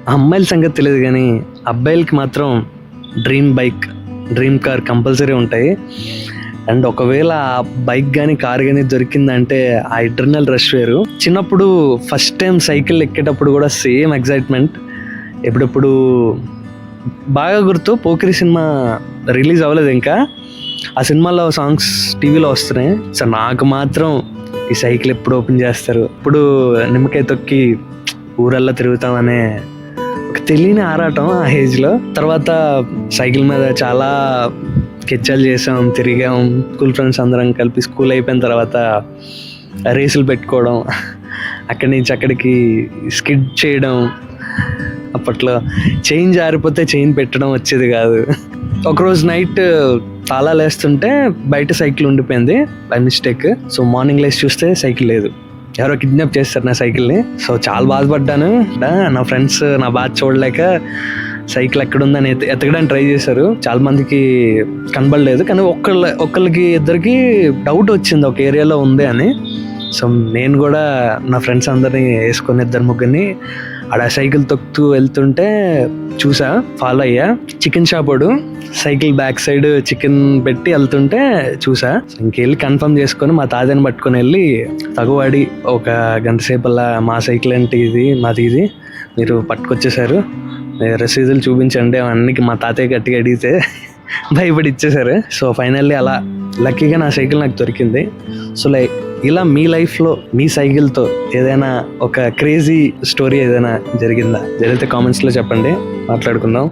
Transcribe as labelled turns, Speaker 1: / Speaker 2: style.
Speaker 1: అమ్మాయిల సంగతి తెలియదు కానీ అబ్బాయిలకి మాత్రం బైక్ డ్రీమ్ కార్ కంపల్సరీ ఉంటాయి. అండ్ ఒకవేళ ఆ బైక్ కానీ కార్ కానీ దొరికిందంటే ఆ ఇంటర్నల్ రష్ వేరు. చిన్నప్పుడు ఫస్ట్ టైం సైకిల్ ఎక్కేటప్పుడు కూడా సేమ్ ఎగ్జైట్మెంట్. ఎప్పుడెప్పుడు బాగా గుర్తు, పోకిరి సినిమా రిలీజ్ అవ్వలేదు ఇంకా, ఆ సినిమాలో సాంగ్స్ టీవీలో వస్తున్నాయి. సో నాకు మాత్రం ఈ సైకిల్ ఎప్పుడు ఓపెన్ చేస్తారు, ఇప్పుడు నిమ్మకాయ తొక్కి ఊరల్లా తిరుగుతామనే ఒక తెలియని ఆరాటం ఆ ఏజ్లో. తర్వాత సైకిల్ మీద చాలా కెచ్చాలు చేసాం, తిరిగాం, స్కూల్ ఫ్రెండ్స్ అందరం కలిపి. స్కూల్ అయిపోయిన తర్వాత రేసులు పెట్టుకోవడం, అక్కడి నుంచి అక్కడికి స్కిడ్ చేయడం. అప్పట్లో చైన్ జారిపోతే చైన్ పెట్టడం వచ్చేది కాదు. ఒకరోజు నైట్ తాళాలు వేస్తుంటే బయట సైకిల్ ఉండిపోయింది బై మిస్టేక్. సో మార్నింగ్ లేసి చూస్తే సైకిల్ లేదు, ఎవరో కిడ్నాప్ చేస్తారు నా సైకిల్ని. సో చాలా బాధపడ్డాను. నా ఫ్రెండ్స్ నా బాధ చూడలేక సైకిల్ ఎక్కడుందని ఎతకడానికి ట్రై చేశారు. చాలా మందికి కనబడలేదు, కానీ ఒక్కళ్ళకి ఇద్దరికి డౌట్ వచ్చింది ఒక ఏరియాలో ఉంది అని. సో నేను కూడా నా ఫ్రెండ్స్ అందరినీ వేసుకొని ఇద్దరు ముగ్గురిని ఆడ సైకిల్ తొక్కుతూ వెళ్తుంటే చూసా, ఫాలో అయ్యా. చికెన్ షాప్ వాడు సైకిల్ బ్యాక్ సైడ్ చికెన్ పెట్టి వెళ్తుంటే చూసా. ఇంకెళ్ళి కన్ఫర్మ్ చేసుకొని మా తాతని పట్టుకొని వెళ్ళి తగువాడి ఒక గంట సేపల్లా మా సైకిల్ అంటే ఇది మాది, ఇది మీరు పట్టుకొచ్చేసారు, రసీదులు చూపించండి అవన్నీ మా తాతయ్య గట్టిగా అడిగితే భయపడి ఇచ్చేసారు. సో ఫైనల్లీ అలా లక్కీగా నా సైకిల్ నాకు దొరికింది. సో లైక్ ఇలా మీ లైఫ్లో మీ సైకిల్తో ఏదైనా ఒక క్రేజీ స్టోరీ ఏదైనా జరిగిందా? జరిగితే కామెంట్స్లో చెప్పండి, మాట్లాడుకుందాం.